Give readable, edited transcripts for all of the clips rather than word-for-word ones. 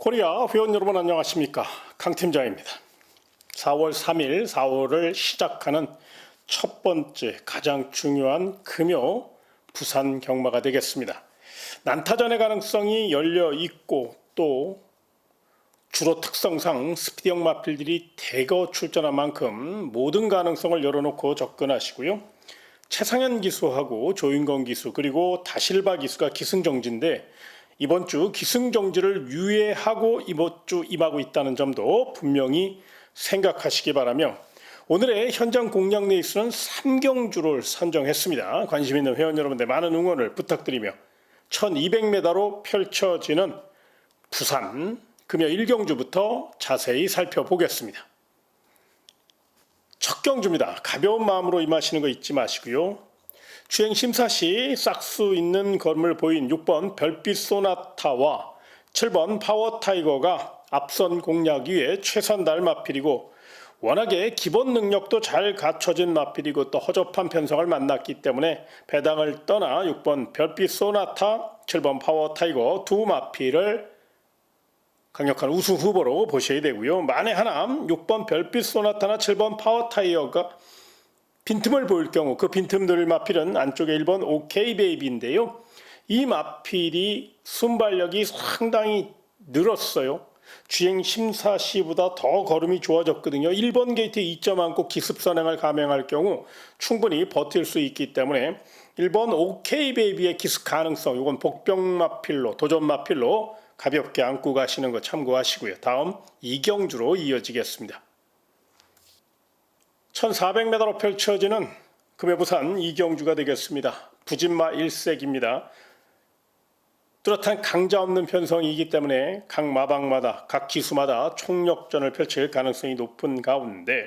코리아 회원 여러분 안녕하십니까, 강 팀장입니다. 4월 3일 4월을 시작하는 첫 번째 가장 중요한 금요 부산 경마가 되겠습니다. 난타전의 가능성이 열려 있고 또 주로 특성상 스피드형 마필들이 대거 출전한 만큼 모든 가능성을 열어놓고 접근하시고요. 최상현 기수하고 조인건 기수 그리고 다실바 기수가 기승정지인데 이번 주 기승정지를 유예하고 이번 주 임하고 있다는 점도 분명히 생각하시기 바라며, 오늘의 현장 공략 레이스는 3경주를 선정했습니다. 관심 있는 회원 여러분들 많은 응원을 부탁드리며 1200m로 펼쳐지는 부산 금요 1경주부터 자세히 살펴보겠습니다. 첫 경주입니다. 가벼운 마음으로 임하시는 거 잊지 마시고요. 주행 심사 시 싹수 있는 걸음을 보인 6번 별빛 소나타와 7번 파워 타이거가 앞선 공략 위에 최선 달 마필이고, 워낙에 기본 능력도 잘 갖춰진 마필이고 또 허접한 편성을 만났기 때문에 배당을 떠나 6번 별빛 소나타, 7번 파워 타이거 두 마필을 강력한 우승 후보로 보셔야 되고요. 만에 하나 6번 별빛 소나타나 7번 파워 타이거가 빈틈을 보일 경우 그 빈틈들을 마필은 안쪽에 1번 오케이 베이비인데요. 이 마필이 순발력이 상당히 늘었어요. 주행 심사 시보다 더 걸음이 좋아졌거든요. 1번 게이트 2점 안고 기습 선행을 감행할 경우 충분히 버틸 수 있기 때문에 1번 오케이 베이비의 기습 가능성, 이건 복병 마필로 도전 마필로 가볍게 안고 가시는 거 참고하시고요. 다음 2경주로 이어지겠습니다. 1400m로 펼쳐지는 금요 부산 2경주가 되겠습니다. 부진마 1색입니다. 뚜렷한 강자 없는 편성이기 때문에 각 마방마다 각 기수마다 총력전을 펼칠 가능성이 높은 가운데,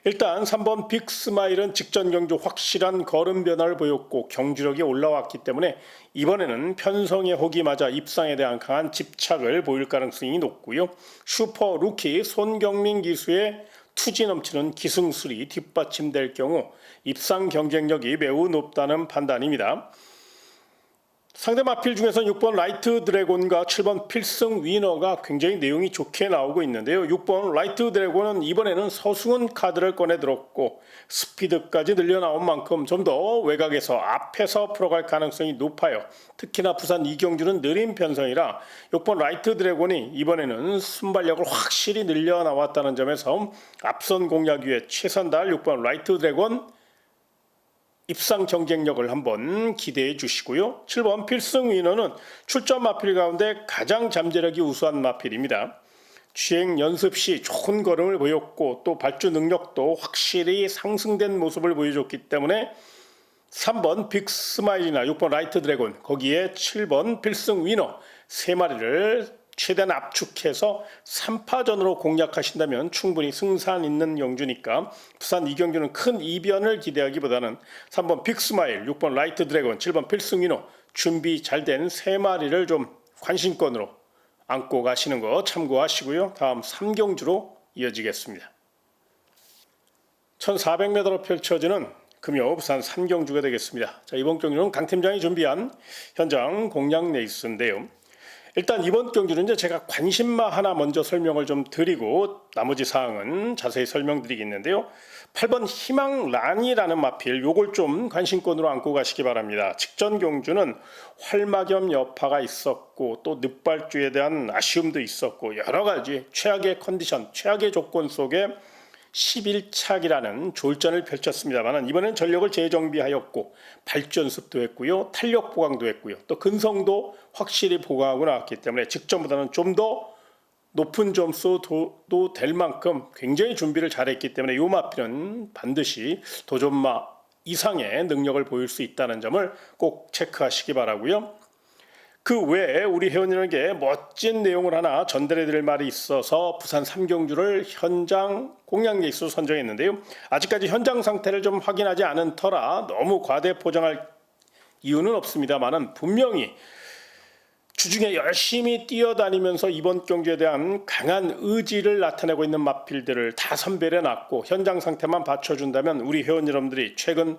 일단 3번 빅스마일은 직전 경주 확실한 걸음 변화를 보였고 경주력이 올라왔기 때문에 이번에는 편성의 혹이 맞아 입상에 대한 강한 집착을 보일 가능성이 높고요. 슈퍼 루키 손경민 기수의 투지 넘치는 기승술이 뒷받침될 경우 입상 경쟁력이 매우 높다는 판단입니다. 상대 마필 중에서는 6번 라이트 드래곤과 7번 필승 위너가 굉장히 내용이 좋게 나오고 있는데요. 6번 라이트 드래곤은 이번에는 서승훈 카드를 꺼내 들었고 스피드까지 늘려나온 만큼 좀 더 외곽에서 앞에서 풀어갈 가능성이 높아요. 특히나 부산 2경주는 느린 편성이라 6번 라이트 드래곤이 이번에는 순발력을 확실히 늘려나왔다는 점에서 앞선 공략 위에 최선 다할 6번 라이트 드래곤 입상 경쟁력을 한번 기대해 주시고요. 7번 필승 위너는 출전 마필 가운데 가장 잠재력이 우수한 마필입니다. 주행 연습 시 좋은 걸음을 보였고 또 발주 능력도 확실히 상승된 모습을 보여줬기 때문에 3번 빅스마일이나 6번 라이트 드래곤, 거기에 7번 필승 위너 세 마리를 최대한 압축해서 3파전으로 공략하신다면 충분히 승산 있는 경주니까 부산 2경주는 큰 이변을 기대하기보다는 3번 빅스마일, 6번 라이트 드래곤, 7번 필승위너 준비 잘 된 세 마리를 좀 관심권으로 안고 가시는 거 참고하시고요. 다음 3경주로 이어지겠습니다. 1400m로 펼쳐지는 금요 부산 3경주가 되겠습니다. 자, 이번 경주는 강 팀장이 준비한 현장 공략 레이스인데요. 일단 이번 경주는 이제 제가 관심마 하나 먼저 설명을 좀 드리고 나머지 사항은 자세히 설명드리겠는데요. 8번 희망란이라는 마필, 요걸 좀 관심권으로 안고 가시기 바랍니다. 직전 경주는 활마겸 여파가 있었고 또 늑발주에 대한 아쉬움도 있었고 여러 가지 최악의 컨디션, 최악의 조건 속에 11착이라는 졸전을 펼쳤습니다만 이번엔 전력을 재정비하였고 발전습도 했고요. 탄력 보강도 했고요. 또 근성도 확실히 보강하고 나왔기 때문에 직전보다는 좀 더 높은 점수도 될 만큼 굉장히 준비를 잘했기 때문에 이 마필은 반드시 도전마 이상의 능력을 보일 수 있다는 점을 꼭 체크하시기 바라고요. 그 외에 우리 회원님에게 멋진 내용을 하나 전달해 드릴 말이 있어서 부산 3경주를 현장 공략 레이스로 선정했는데요. 아직까지 현장 상태를 좀 확인하지 않은 터라 너무 과대 포장할 이유는 없습니다만은 분명히 주중에 열심히 뛰어다니면서 이번 경주에 대한 강한 의지를 나타내고 있는 마필들을 다 선별해 놨고 현장 상태만 받쳐준다면 우리 회원 여러분들이 최근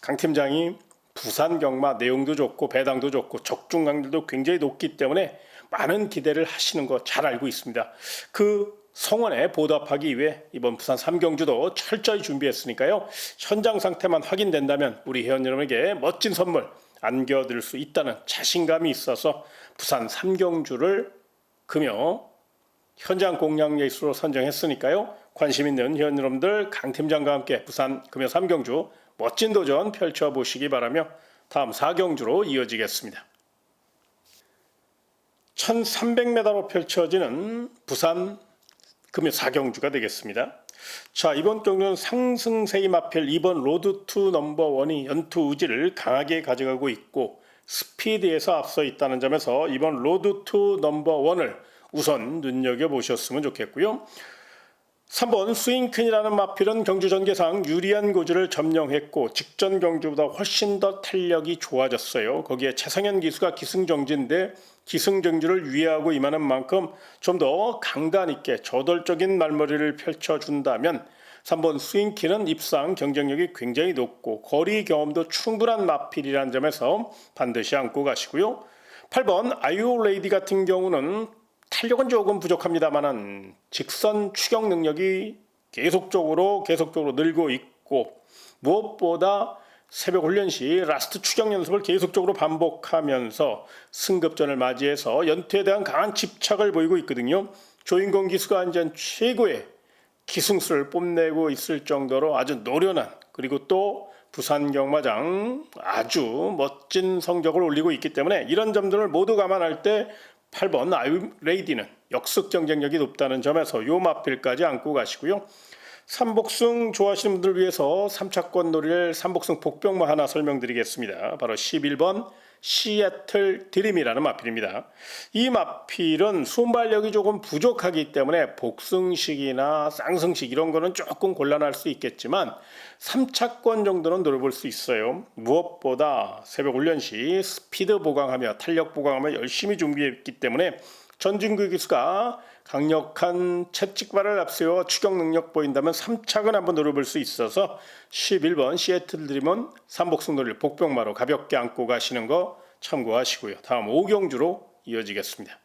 강 팀장이 부산 경마 내용도 좋고 배당도 좋고 적중 강률도 굉장히 높기 때문에 많은 기대를 하시는 거 잘 알고 있습니다. 그 성원에 보답하기 위해 이번 부산 3경주도 철저히 준비했으니까요. 현장 상태만 확인된다면 우리 회원 여러분에게 멋진 선물 안겨드릴 수 있다는 자신감이 있어서 부산 3경주를 금요 현장 공략 레이스로 선정했으니까요. 관심 있는 회원 여러분들 강 팀장과 함께 부산 금요 3경주 멋진 도전 펼쳐보시기 바라며 다음 4경주로 이어지겠습니다. 1300m로 펼쳐지는 부산 금요 4경주가 되겠습니다. 자, 이번 경주는 상승세의 마필 2번 로드 투 넘버1이 연투 의지를 강하게 가져가고 있고 스피드에서 앞서 있다는 점에서 이번 로드 투 넘버1을 우선 눈여겨보셨으면 좋겠고요. 3번 스윙퀸이라는 마필은 경주 전개상 유리한 고지를 점령했고 직전 경주보다 훨씬 더 탄력이 좋아졌어요. 거기에 최상현 기수가 기승전진인데 기승전주를 위하고 임하는 만큼 좀 더 강단 있게 저돌적인 말머리를 펼쳐준다면 3번 스윙퀸은 입상 경쟁력이 굉장히 높고 거리 경험도 충분한 마필이라는 점에서 반드시 안고 가시고요. 8번 아이오 레이디 같은 경우는 탄력은 조금 부족합니다만은 직선 추격 능력이 계속적으로 늘고 있고 무엇보다 새벽 훈련 시 라스트 추격 연습을 계속적으로 반복하면서 승급전을 맞이해서 연투에 대한 강한 집착을 보이고 있거든요. 조인권 기수가 완전 최고의 기승수를 뽐내고 있을 정도로 아주 노련한 그리고 또 부산 경마장 아주 멋진 성적을 올리고 있기 때문에 이런 점들을 모두 감안할 때 8번 아이오 레이디는 역습 경쟁력이 높다는 점에서 요 마필까지 안고 가시고요. 삼복승 좋아하시는 분들을 위해서 3차권 노릴 삼복승 복병마 하나 설명드리겠습니다. 바로 11번 시애틀 드림이라는 마필입니다. 이 마필은 순발력이 조금 부족하기 때문에 복승식이나 쌍승식 이런 거는 조금 곤란할 수 있겠지만 3차권 정도는 노려볼 수 있어요. 무엇보다 새벽 훈련 시 스피드 보강하며 탄력 보강하며 열심히 준비했기 때문에 전진구 기수가 강력한 채찍발을 앞세워 추격 능력 보인다면 3착은 한번 노려볼 수 있어서 11번 시애틀 드림은 삼복승 노릴 복병마로 가볍게 안고 가시는 거 참고하시고요. 다음 5경주로 이어지겠습니다.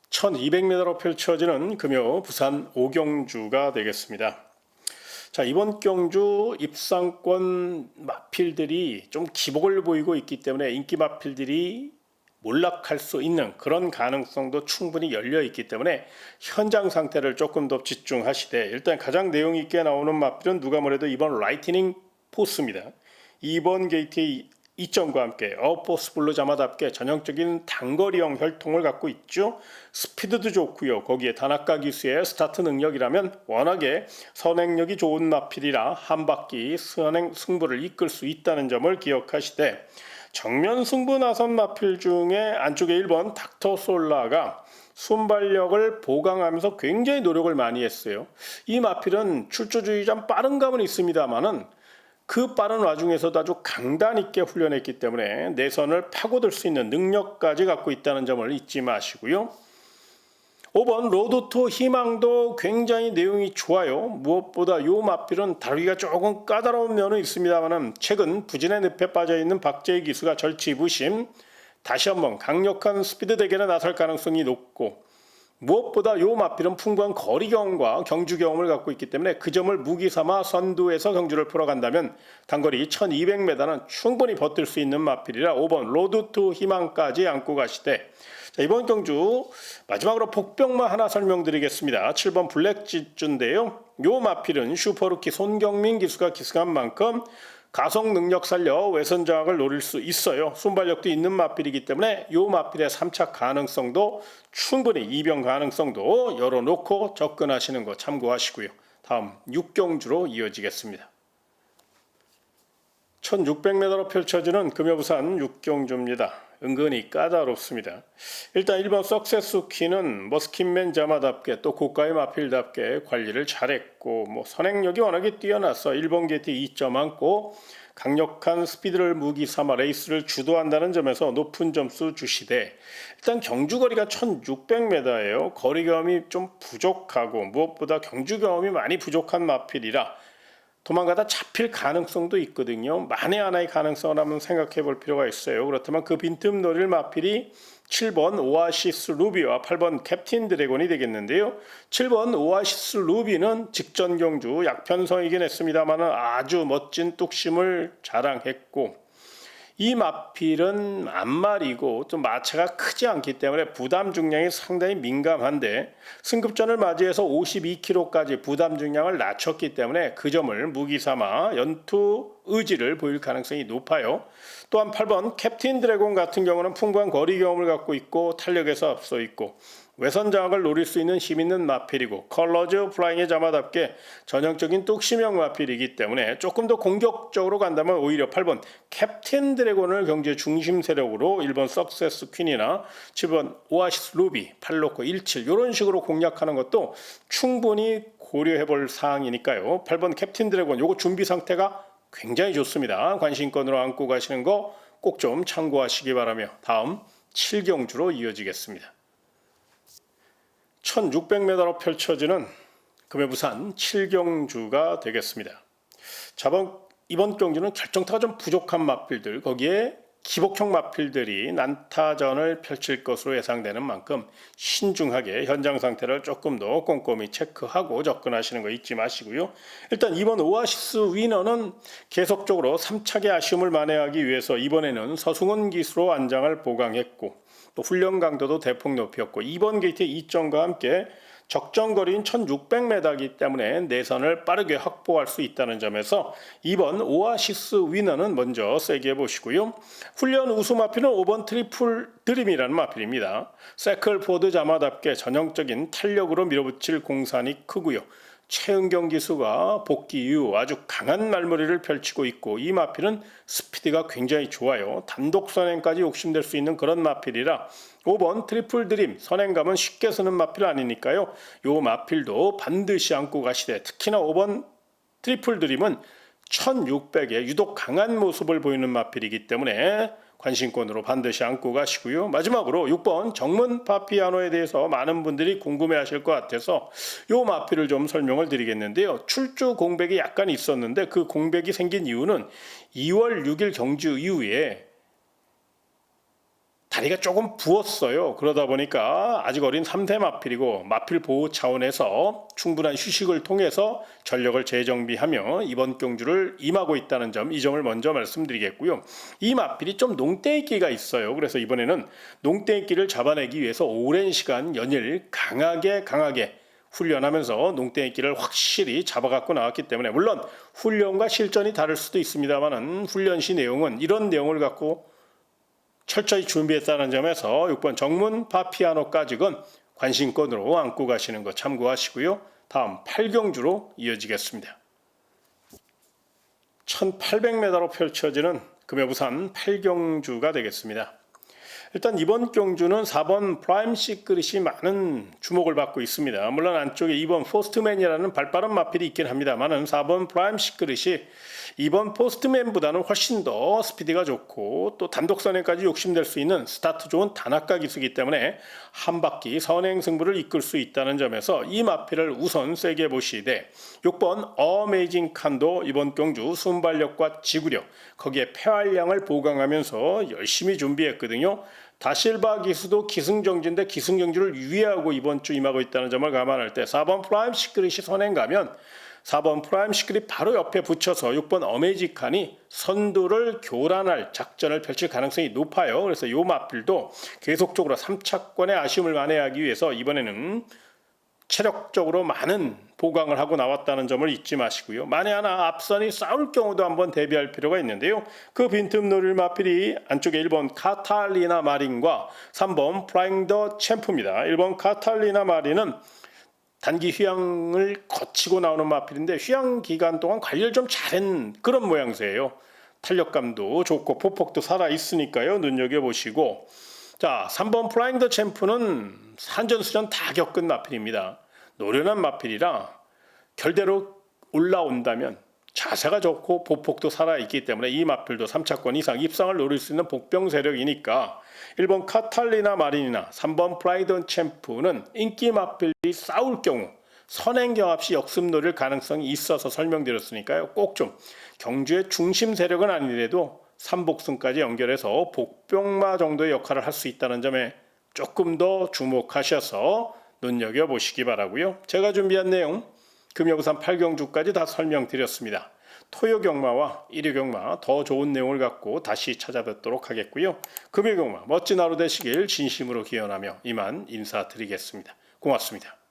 1200m로 펼쳐지는 금요 부산 5경주가 되겠습니다. 자, 이번 경주 입상권 마필들이 좀 기복을 보이고 있기 때문에 인기 마필들이 몰락할 수 있는 그런 가능성도 충분히 열려 있기 때문에 현장 상태를 조금 더 집중하시되 일단 가장 내용 있게 나오는 마필은 누가 뭐래도 이번 라이트닝 포스입니다. 2번 게이트의 이점과 함께 어포스 블루 자마답게 전형적인 단거리형 혈통을 갖고 있죠. 스피드도 좋고요. 거기에 다나카 기수의 스타트 능력이라면 워낙에 선행력이 좋은 마필이라 한 바퀴 승부를 이끌 수 있다는 점을 기억하시되 정면 승부 나선 마필 중에 안쪽에 1번 닥터 솔라가 순발력을 보강하면서 굉장히 노력을 많이 했어요. 이 마필은 출조주의 좀 빠른 감은 있습니다만은 그 빠른 와중에서도 아주 강단 있게 훈련했기 때문에 내선을 파고들 수 있는 능력까지 갖고 있다는 점을 잊지 마시고요. 5번 로드투 희망도 굉장히 내용이 좋아요. 무엇보다 이 마필은 다루기가 조금 까다로운 면은 있습니다만 최근 부진의 늪에 빠져있는 박재희 기수가 절치부심 다시 한번 강력한 스피드 대결에 나설 가능성이 높고 무엇보다 이 마필은 풍부한 거리 경험과 경주 경험을 갖고 있기 때문에 그 점을 무기 삼아 선두에서 경주를 풀어간다면 단거리 1200m는 충분히 버틸 수 있는 마필이라 5번 로드투 희망까지 안고 가시되 자, 이번 경주 마지막으로 복병마 하나 설명드리겠습니다. 7번 블랙지주인데요. 요 마필은 슈퍼루키 손경민 기수가 기승한 만큼 가속 능력 살려 외선 장악을 노릴 수 있어요. 순발력도 있는 마필이기 때문에 이 마필의 3착 가능성도 충분히 이변 가능성도 열어놓고 접근하시는 거 참고하시고요. 다음 6경주로 이어지겠습니다. 1600m로 펼쳐지는 금요부산 6경주입니다. 은근히 까다롭습니다. 일단 1번 석세스키는 머스킨맨 자마답게 또 고가의 마필답게 관리를 잘했고 선행력이 워낙에 뛰어나서 1번 게이트 2점 안고 강력한 스피드를 무기 삼아 레이스를 주도한다는 점에서 높은 점수 주시되 일단 경주거리가 1600m예요. 거리 경험이 좀 부족하고 무엇보다 경주 경험이 많이 부족한 마필이라 도망가다 잡힐 가능성도 있거든요. 만에 하나의 가능성을 한번 생각해 볼 필요가 있어요. 그렇다면 그 빈틈 노릴 마필이 7번 오아시스 루비와 8번 캡틴 드래곤이 되겠는데요. 7번 오아시스 루비는 직전 경주 약편성이긴 했습니다만 아주 멋진 뚝심을 자랑했고, 이 마필은 앞말이고 좀 마차가 크지 않기 때문에 부담 중량이 상당히 민감한데, 승급전을 맞이해서 52kg까지 부담 중량을 낮췄기 때문에 그 점을 무기삼아 연투 의지를 보일 가능성이 높아요. 또한 8번 캡틴 드래곤 같은 경우는 풍부한 거리 경험을 갖고 있고 탄력에서 앞서 있고 외선 장악을 노릴 수 있는 힘있는 마필이고 컬러즈 플라잉의 자마답게 전형적인 뚝심형 마필이기 때문에 조금 더 공격적으로 간다면 오히려 8번 캡틴 드래곤을 경제 중심 세력으로 1번 석세스 퀸이나 7번 오아시스 루비, 8로코 17 이런 식으로 공략하는 것도 충분히 고려해볼 사항이니까요. 8번 캡틴 드래곤 요거 준비 상태가 굉장히 좋습니다. 관심권으로 안고 가시는 거 꼭 좀 참고하시기 바라며 다음 7경주로 이어지겠습니다. 1600m로 펼쳐지는 금해부산 7경주가 되겠습니다. 이번 경주는 결정타가 좀 부족한 마필들, 거기에 기복형 마필들이 난타전을 펼칠 것으로 예상되는 만큼 신중하게 현장 상태를 조금 더 꼼꼼히 체크하고 접근하시는 거 잊지 마시고요. 일단 이번 오아시스 위너는 계속적으로 3착의 아쉬움을 만회하기 위해서 이번에는 서승원 기수로 안장을 보강했고 또 훈련 강도도 대폭 높였고 이번 게이트의 이점과 함께 적정거리인 1600m이기 때문에 내선을 빠르게 확보할 수 있다는 점에서 이번 오아시스 위너는 먼저 세게 보시고요. 훈련 우수 마필은 5번 트리플 드림이라는 마필입니다. 세클포드 자마답게 전형적인 탄력으로 밀어붙일 공산이 크고요. 최은경 기수가 복귀 이후 아주 강한 말머리를 펼치고 있고 이 마필은 스피드가 굉장히 좋아요. 단독 선행까지 욕심낼 수 있는 그런 마필이라 5번 트리플 드림 선행감은 쉽게 서는 마필 아니니까요. 요 마필도 반드시 안고 가시되 특히나 5번 트리플 드림은 1600에 유독 강한 모습을 보이는 마필이기 때문에 관심권으로 반드시 안고 가시고요. 마지막으로 6번 정문 파피아노에 대해서 많은 분들이 궁금해하실 것 같아서 요 마필을 좀 설명을 드리겠는데요. 출주 공백이 약간 있었는데 그 공백이 생긴 이유는 2월 6일 경주 이후에 다리가 조금 부었어요. 그러다 보니까 아직 어린 3대 마필이고 마필 보호 차원에서 충분한 휴식을 통해서 전력을 재정비하며 이번 경주를 임하고 있다는 점, 이 점을 먼저 말씀드리겠고요. 이 마필이 좀 농땡이기가 있어요. 그래서 이번에는 농땡이기를 잡아내기 위해서 오랜 시간 연일 강하게 훈련하면서 농땡이기를 확실히 잡아갖고 나왔기 때문에 물론 훈련과 실전이 다를 수도 있습니다만 훈련 시 내용은 이런 내용을 갖고 철저히 준비했다는 점에서 6번 정문 파피아노까지는 관심권으로 안고 가시는 거 참고하시고요. 다음 8경주로 이어지겠습니다. 1800m로 펼쳐지는 금해부산 8경주가 되겠습니다. 일단 이번 경주는 4번 프라임 시크릿이 많은 주목을 받고 있습니다. 물론 안쪽에 2번 포스트맨이라는 발빠른 마필이 있긴 합니다만 4번 프라임 시크릿이 2번 포스트맨보다는 훨씬 더 스피드가 좋고 또 단독 선행까지 욕심낼 수 있는 스타트 좋은 단학가 기수이기 때문에 한 바퀴 선행 승부를 이끌 수 있다는 점에서 이 마필을 우선 세게 보시되 6번 어메이징 칸도 이번 경주 순발력과 지구력 거기에 폐활량을 보강하면서 열심히 준비했거든요. 다실바 기수도 기승전주인데 기승전주를 유의하고 이번 주 임하고 있다는 점을 감안할 때 4번 프라임 시크릿이 선행 가면 4번 프라임 시크릿 바로 옆에 붙여서 6번 어메이지칸이 선두를 교란할 작전을 펼칠 가능성이 높아요. 그래서 이 마필도 계속적으로 3차권의 아쉬움을 만회하기 위해서 이번에는 체력적으로 많은 보강을 하고 나왔다는 점을 잊지 마시고요. 만에 하나 앞선이 싸울 경우도 한번 대비할 필요가 있는데요. 그 빈틈 노릴 마필이 안쪽에 1번 카탈리나 마린과 3번 프라잉 더 챔프입니다. 1번 카탈리나 마린은 단기 휴양을 거치고 나오는 마필인데 휴양 기간 동안 관리를 좀 잘한 그런 모양새예요. 탄력감도 좋고 포폭도 살아있으니까요. 눈여겨보시고 자 3번 프라잉 더 챔프는 산전수전 다 겪은 마필입니다. 노련한 마필이라 결대로 올라온다면 자세가 좋고 보폭도 살아있기 때문에 이 마필도 3차권 이상 입상을 노릴 수 있는 복병 세력이니까 1번 카탈리나 마린이나 3번 프라이던 챔프는 인기 마필이 싸울 경우 선행경합 시 역습 노릴 가능성이 있어서 설명드렸으니까요. 꼭 좀 경주의 중심 세력은 아니래도 삼복승까지 연결해서 복병마 정도의 역할을 할 수 있다는 점에 조금 더 주목하셔서 눈여겨보시기 바라고요. 제가 준비한 내용 금요부산 8경주까지 다 설명드렸습니다. 토요경마와 일요경마 더 좋은 내용을 갖고 다시 찾아뵙도록 하겠고요. 금요경마 멋진 하루 되시길 진심으로 기원하며 이만 인사드리겠습니다. 고맙습니다.